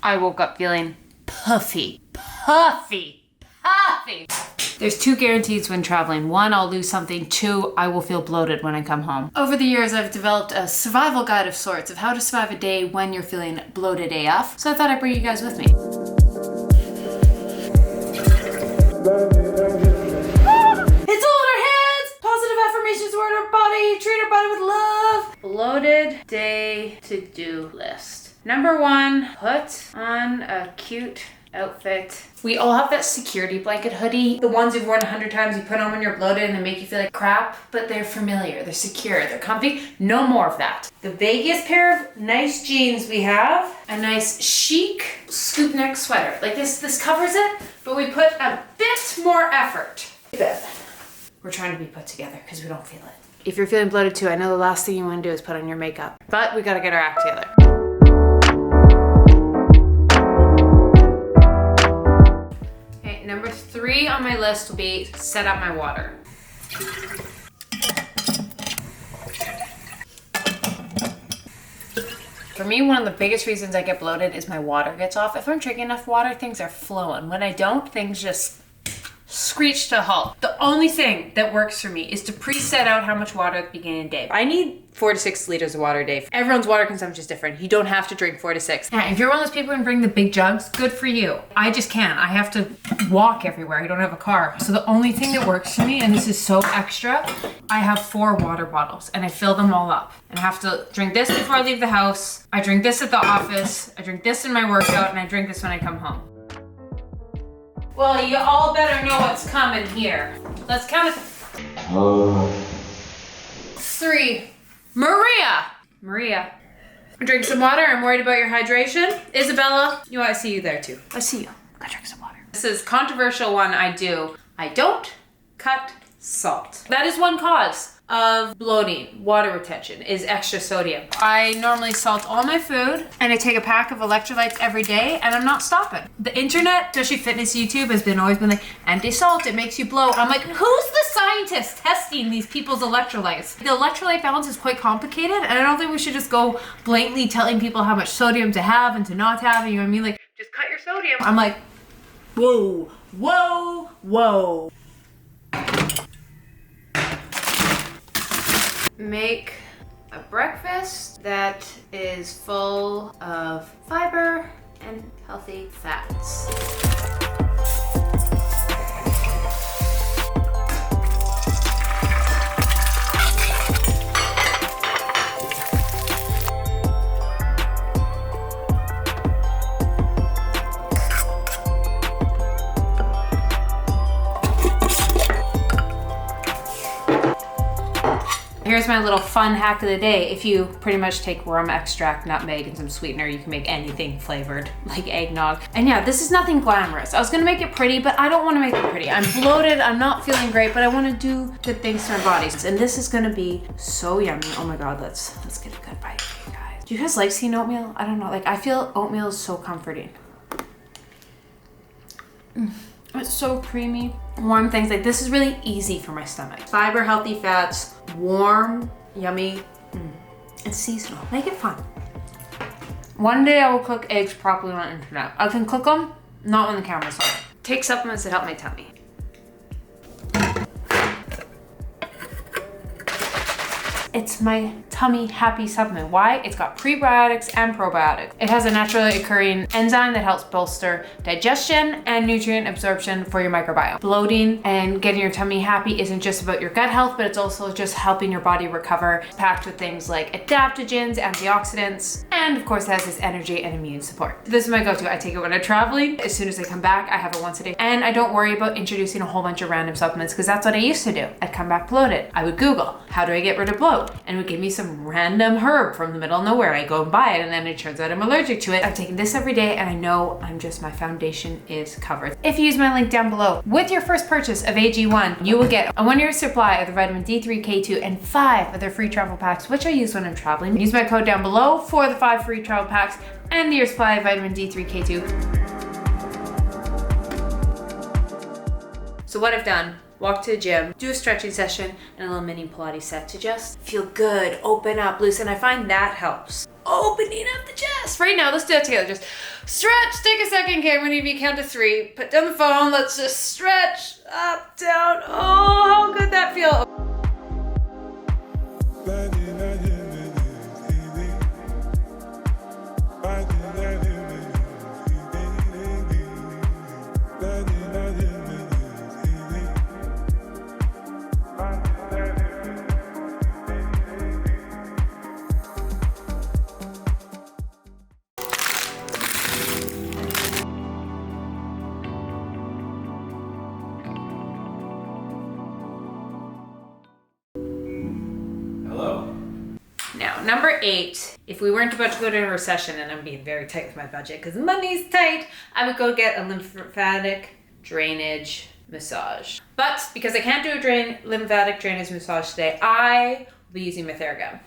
I woke up feeling puffy. There's 2 guarantees when traveling. 1, I'll lose something. 2, I will feel bloated when I come home. Over the years, I've developed a survival guide of sorts of how to survive a day when you're feeling bloated AF. So I thought I'd bring you guys with me. It's all in our heads! Positive affirmations toward our body. Treat our body with love. Bloated day to-do list. Number 1, put on a cute outfit. We all have that security blanket hoodie. The ones you've worn 100 times, you put on when you're bloated and they make you feel like crap, but they're familiar, they're secure, they're comfy. No more of that. The biggest pair of nice jeans we have, a nice chic scoop neck sweater. Like this covers it, but we put a bit more effort. We're trying to be put together because we don't feel it. If you're feeling bloated too, I know the last thing you want to do is put on your makeup, but we gotta get our act together. Number 3 on my list will be set up my water. For me, one of the biggest reasons I get bloated is my water gets off. If I'm drinking enough water, things are flowing. When I don't, things just screech to a halt. The only thing that works for me is to pre-set out how much water at the beginning of the day. I need 4 to 6 liters of water a day. Everyone's water consumption is different. You don't have to drink 4 to 6. Now, if you're one of those people who bring the big jugs, good for you. I just can't. I have to walk everywhere. I don't have a car. So the only thing that works for me, and this is so extra, I have 4 water bottles and I fill them all up. And I have to drink this before I leave the house. I drink this at the office. I drink this in my workout, and I drink this when I come home. Well, you all better know what's coming here. Let's count it. 3. Maria. Drink some water. I'm worried about your hydration. Isabella, I see you there too. I see you. Go drink some water. This is controversial one I do. I don't cut salt. That is one cause of bloating, water retention, is extra sodium. I normally salt all my food and I take a pack of electrolytes every day and I'm not stopping. The internet, especially fitness YouTube, has always been like, anti-salt, it makes you bloat. I'm like, who's the scientist testing these people's electrolytes? The electrolyte balance is quite complicated and I don't think we should just go blatantly telling people how much sodium to have and to not have, you know what I mean? Like, just cut your sodium. I'm like, whoa. Make a breakfast that is full of fiber and healthy fats. Here's my little fun hack of the day. If you pretty much take rum extract, nutmeg, and some sweetener, you can make anything flavored, like eggnog. And yeah, this is nothing glamorous. I was gonna make it pretty, but I don't wanna make it pretty. I'm bloated, I'm not feeling great, but I wanna do good things to my bodies. And this is gonna be so yummy. Oh my God, let's get a good bite for you guys. Do you guys like seen oatmeal? I don't know, like I feel oatmeal is so comforting. It's so creamy. Warm things, like this is really easy for my stomach. Fiber, healthy fats, warm, yummy. It's seasonal, make it fun. One day I will cook eggs properly on the internet. I can cook them, not when the camera's on. Take supplements that help my tummy. It's my tummy happy supplement. Why? It's got prebiotics and probiotics. It has a naturally occurring enzyme that helps bolster digestion and nutrient absorption for your microbiome. Bloating and getting your tummy happy isn't just about your gut health, but it's also just helping your body recover. It's packed with things like adaptogens, antioxidants, and of course it has this energy and immune support. This is my go-to. I take it when I'm traveling. As soon as I come back, I have it once a day. And I don't worry about introducing a whole bunch of random supplements because that's what I used to do. I'd come back bloated. I would Google, how do I get rid of bloat? And it would give me some random herb from the middle of nowhere. I go and buy it and then it turns out I'm allergic to it. I'm taking this every day and I know my foundation is covered. If you use my link down below, with your first purchase of AG1, you will get a 1-year supply of the vitamin D3, K2, and 5 of their free travel packs, which I use when I'm traveling. Use my code down below for the 5 free travel packs and the year supply of vitamin D3, K2. So what I've done walk to the gym, do a stretching session, and a little mini Pilates set to just feel good, open up, loosen. I find that helps. Opening up the chest. Right now, let's do it together. Just stretch, take a second, okay? I'm gonna need you to count to 3. Put down the phone, let's just stretch, up, down. Oh, how good that feels. Now, number 8, if we weren't about to go to a recession, and I'm being very tight with my budget because money's tight, I would go get a lymphatic drainage massage. But because I can't do a lymphatic drainage massage today, I will be using my Theragun.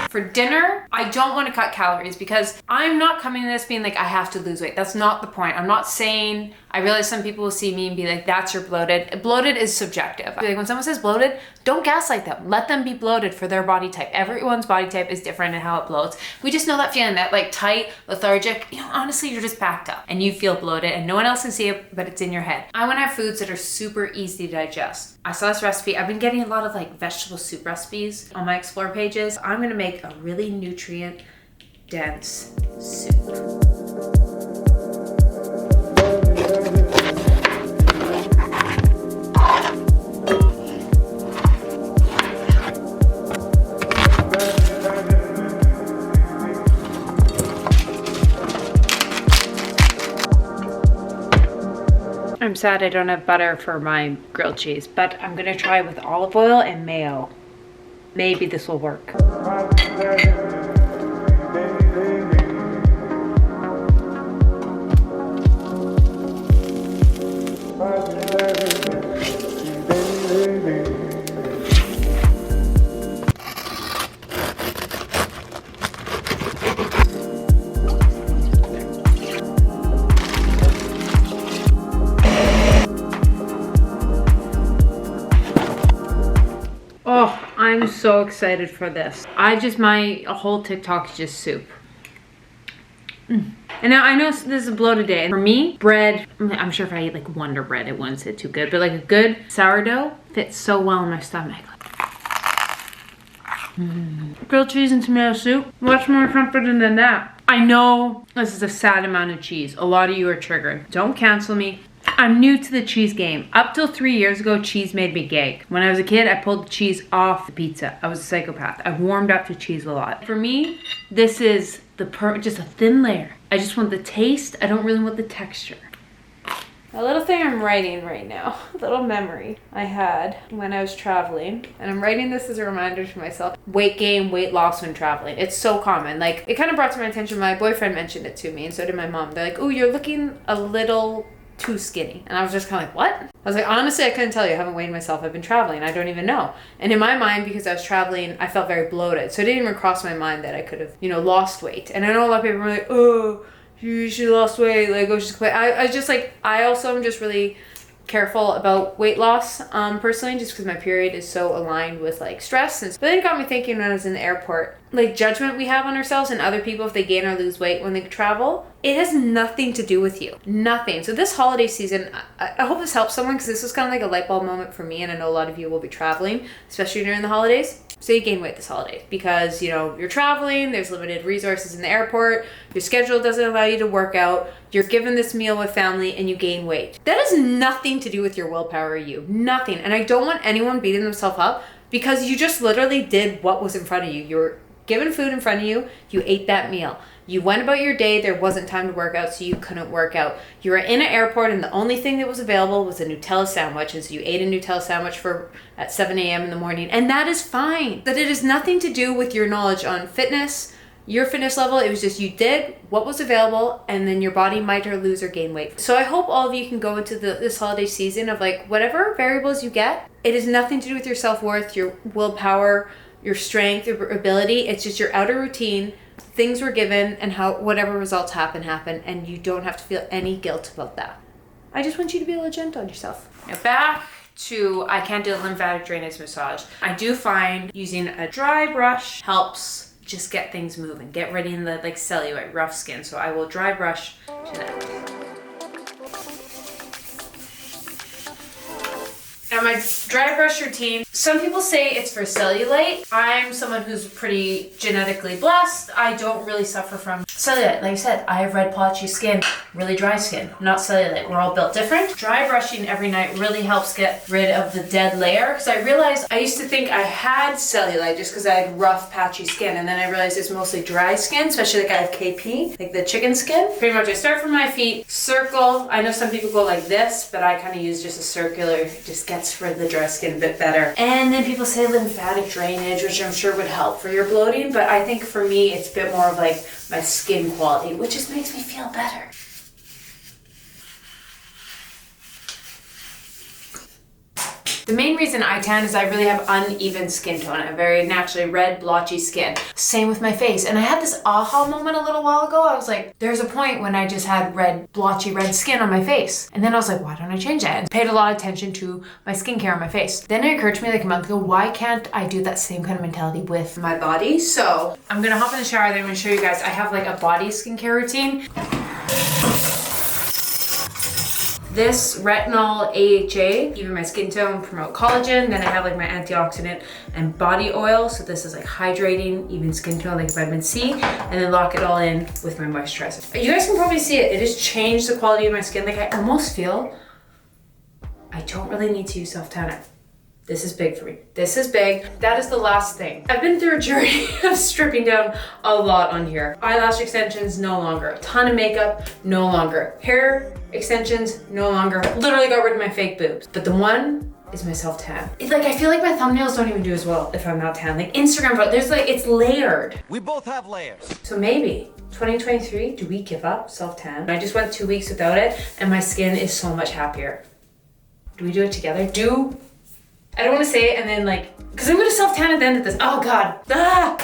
For dinner, I don't want to cut calories because I'm not coming to this being like, I have to lose weight. That's not the point. I'm not saying, I realize some people will see me and be like, that's your bloated. Bloated is subjective. Like when someone says bloated, don't gaslight them. Let them be bloated for their body type. Everyone's body type is different in how it bloats. We just know that feeling, that like tight, lethargic, honestly, you're just packed up and you feel bloated and no one else can see it, but it's in your head. I want to have foods that are super easy to digest. I saw this recipe. I've been getting a lot of like vegetable soup recipes on my Explore pages. I'm gonna make a really nutrient dense soup. I'm sad I don't have butter for my grilled cheese, but I'm gonna try with olive oil and mayo. Maybe this will work. Oh, I'm so excited for this. My whole TikTok is just soup. And now I know this is a bloated day. And for me, bread, I'm sure if I eat like Wunder bread, it wouldn't sit too good. But like a good sourdough fits so well in my stomach. Grilled cheese and tomato soup. What's more comforting than that? I know this is a sad amount of cheese. A lot of you are triggered. Don't cancel me. I'm new to the cheese game. Up till 3 years ago, cheese made me gag. When I was a kid, I pulled the cheese off the pizza. I was a psychopath. I've warmed up to cheese a lot. For me, this is just a thin layer. I just want the taste. I don't really want the texture. A little thing I'm writing right now, a little memory I had when I was traveling, and I'm writing this as a reminder to myself. Weight gain, weight loss when traveling. It's so common. Like, it kind of brought to my attention, my boyfriend mentioned it to me, and so did my mom. They're like, oh, you're looking a little too skinny. And I was just kind of like, what? I was like, honestly, I couldn't tell you. I haven't weighed myself. I've been traveling. I don't even know. And in my mind, because I was traveling, I felt very bloated. So it didn't even cross my mind that I could have, lost weight. And I know a lot of people were like, oh, you should have lost weight. Like, I was just, I just like, I also am just really careful about weight loss, personally, just because my period is so aligned with like stress. But then it got me thinking when I was in the airport, like judgment we have on ourselves and other people if they gain or lose weight when they travel, it has nothing to do with you. Nothing. So this holiday season, I hope this helps someone, because this was kind of like a light bulb moment for me, and I know a lot of you will be traveling, especially during the holidays. So you gain weight this holiday because, you're traveling, there's limited resources in the airport, your schedule doesn't allow you to work out, you're given this meal with family, and you gain weight. That has nothing to do with your willpower or you. Nothing. And I don't want anyone beating themselves up because you just literally did what was in front of you. You were given food in front of you, you ate that meal. You went about your day, there wasn't time to work out, so you couldn't work out. You were in an airport and the only thing that was available was a Nutella sandwich, and so you ate a Nutella sandwich at 7 a.m. in the morning, and that is fine. That it has nothing to do with your knowledge on fitness, your fitness level. It was just you did what was available, and then your body might or lose or gain weight. So I hope all of you can go into this holiday season of like whatever variables you get, it has nothing to do with your self-worth, your willpower, your strength, your ability. It's just your outer routine. Things were given, and how whatever results happen, and you don't have to feel any guilt about that. I just want you to be a little gentle on yourself. Now back to I can't do a lymphatic drainage massage. I do find using a dry brush helps just get things moving, get ready in the like cellulite, rough skin. So I will dry brush to that. Now my dry brush routine, some people say it's for cellulite. I'm someone who's pretty genetically blessed. I don't really suffer from cellulite. Like I said, I have red blotchy skin, really dry skin, not cellulite. We're all built different. Dry brushing every night really helps get rid of the dead layer, because I realized I used to think I had cellulite just because I had rough patchy skin, and then I realized it's mostly dry skin, especially like I have KP, like the chicken skin. Pretty much I start from my feet, circle. I know some people go like this, but I kind of use just a circular, just gets rid of the dry skin a bit better. And then people say lymphatic drainage, which I'm sure would help for your bloating, but I think for me it's a bit more of like my skin quality, which just makes me feel better. The main reason I tan is I really have uneven skin tone. I have very naturally red, blotchy skin. Same with my face. And I had this aha moment a little while ago. I was like, there's a point when I just had red, blotchy red skin on my face. And then I was like, why don't I change that? And paid a lot of attention to my skincare on my face. Then it occurred to me like a month ago, why can't I do that same kind of mentality with my body? So I'm gonna hop in the shower, then I'm gonna show you guys. I have like a body skincare routine. This retinol AHA, even my skin tone, promote collagen. Then I have like my antioxidant and body oil. So this is like hydrating, even skin tone, like vitamin C, and then lock it all in with my moisturizer. You guys can probably see it. It has changed the quality of my skin. Like I almost feel I don't really need to use self-tanner. This is big for me. This is big. That is the last thing. I've been through a journey of stripping down a lot on here. Eyelash extensions, no longer. A ton of makeup, no longer. Hair extensions, no longer. Literally got rid of my fake boobs. But the one is my self-tan. It's like, I feel like my thumbnails don't even do as well if I'm not tan. Like Instagram, but there's like, it's layered. We both have layers. So maybe 2023, do we give up self-tan? I just went 2 weeks without it and my skin is so much happier. Do we do it together? I don't want to say it and then like, because I'm going to self-tan at the end of this. Oh God. Ah!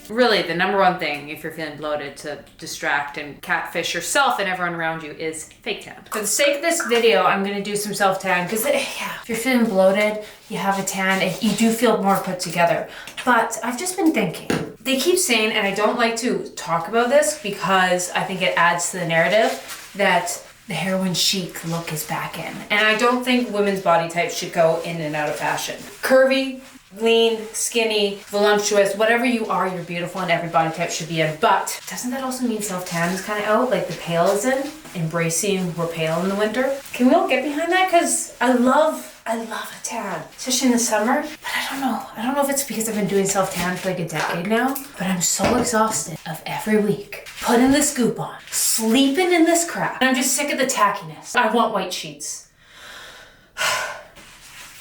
Really, the number one thing if you're feeling bloated to distract and catfish yourself and everyone around you is fake tan. For the sake of this video, I'm going to do some self-tan because if you're feeling bloated, you have a tan, you do feel more put together. But I've just been thinking, they keep saying, and I don't like to talk about this because I think it adds to the narrative, that the heroin chic look is back in. And I don't think women's body types should go in and out of fashion. Curvy, lean, skinny, voluptuous, whatever you are, you're beautiful and every body type should be in. But doesn't that also mean self-tan is kind of out? Like the pale is in? Embracing we're pale in the winter? Can we all get behind that? Because I love a tan, especially in the summer. But I don't know if it's because I've been doing self-tan for like a decade now, but I'm so exhausted of every week putting this goop on, sleeping in this crap. And I'm just sick of the tackiness. I want white sheets.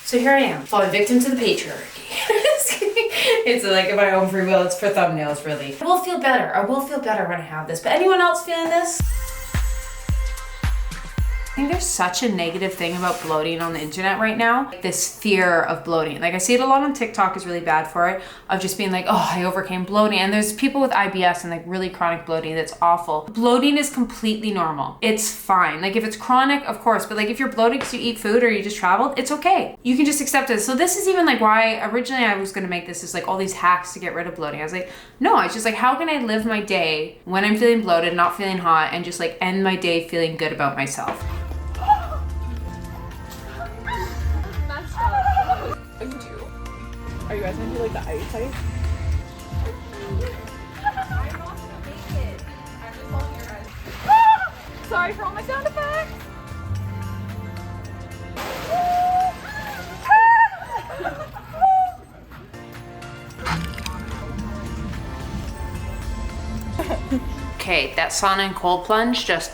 So here I am, falling victim to the patriarchy. It's like of my own free will, it's for thumbnails really. I will feel better when I have this. But anyone else feeling this? I think there's such a negative thing about bloating on the internet right now. This fear of bloating. Like I see it a lot on TikTok is really bad for it. Of just being like, oh, I overcame bloating. And there's people with IBS and like really chronic bloating that's awful. Bloating is completely normal. It's fine. Like if it's chronic, of course, but like if you're bloated because you eat food or you just traveled, it's okay. You can just accept it. So this is even like why originally I was gonna make this is like all these hacks to get rid of bloating. I was like, no, it's just like, how can I live my day when I'm feeling bloated, not feeling hot, and just like end my day feeling good about myself. Are you guys gonna do like the ice ice? I'm not gonna make it. I'm just following your guys. Sorry for all my sound effects. Okay, that sauna and cold plunge, just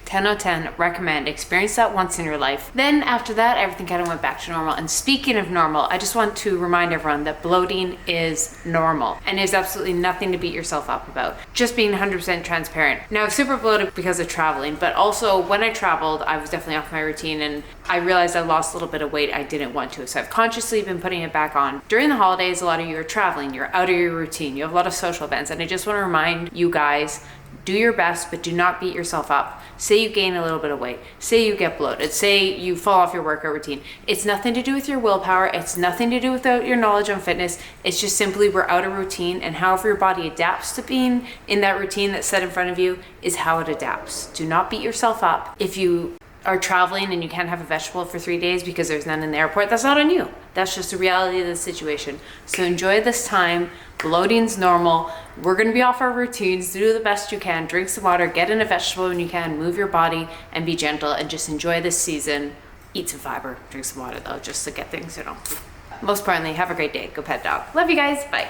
10 out of 10, recommend. Experience that once in your life. Then after that, everything kind of went back to normal. And speaking of normal, I just want to remind everyone that bloating is normal and there's absolutely nothing to beat yourself up about. Just being 100% transparent. Now, I was super bloated because of traveling, but also when I traveled, I was definitely off my routine and I realized I lost a little bit of weight I didn't want to. So I've consciously been putting it back on. During the holidays, a lot of you are traveling, you're out of your routine, you have a lot of social events, and I just want to remind you guys, Do your best, but do not beat yourself up. Say you gain a little bit of weight. Say you get bloated. Say you fall off your workout routine. It's nothing to do with your willpower. It's nothing to do with your knowledge on fitness. It's just simply we're out of routine, and however your body adapts to being in that routine that's set in front of you is how it adapts. Do not beat yourself up. If you are traveling and you can't have a vegetable for 3 days because there's none in the airport, that's not on you. That's just the reality of the situation. So enjoy this time. Bloating's normal. We're gonna be off our routines. Do the best you can. Drink some water, get in a vegetable when you can, move your body and be gentle and just enjoy this season. Eat some fiber, drink some water though, just to get things, Most importantly, have a great day. Go pet dog. Love you guys, bye.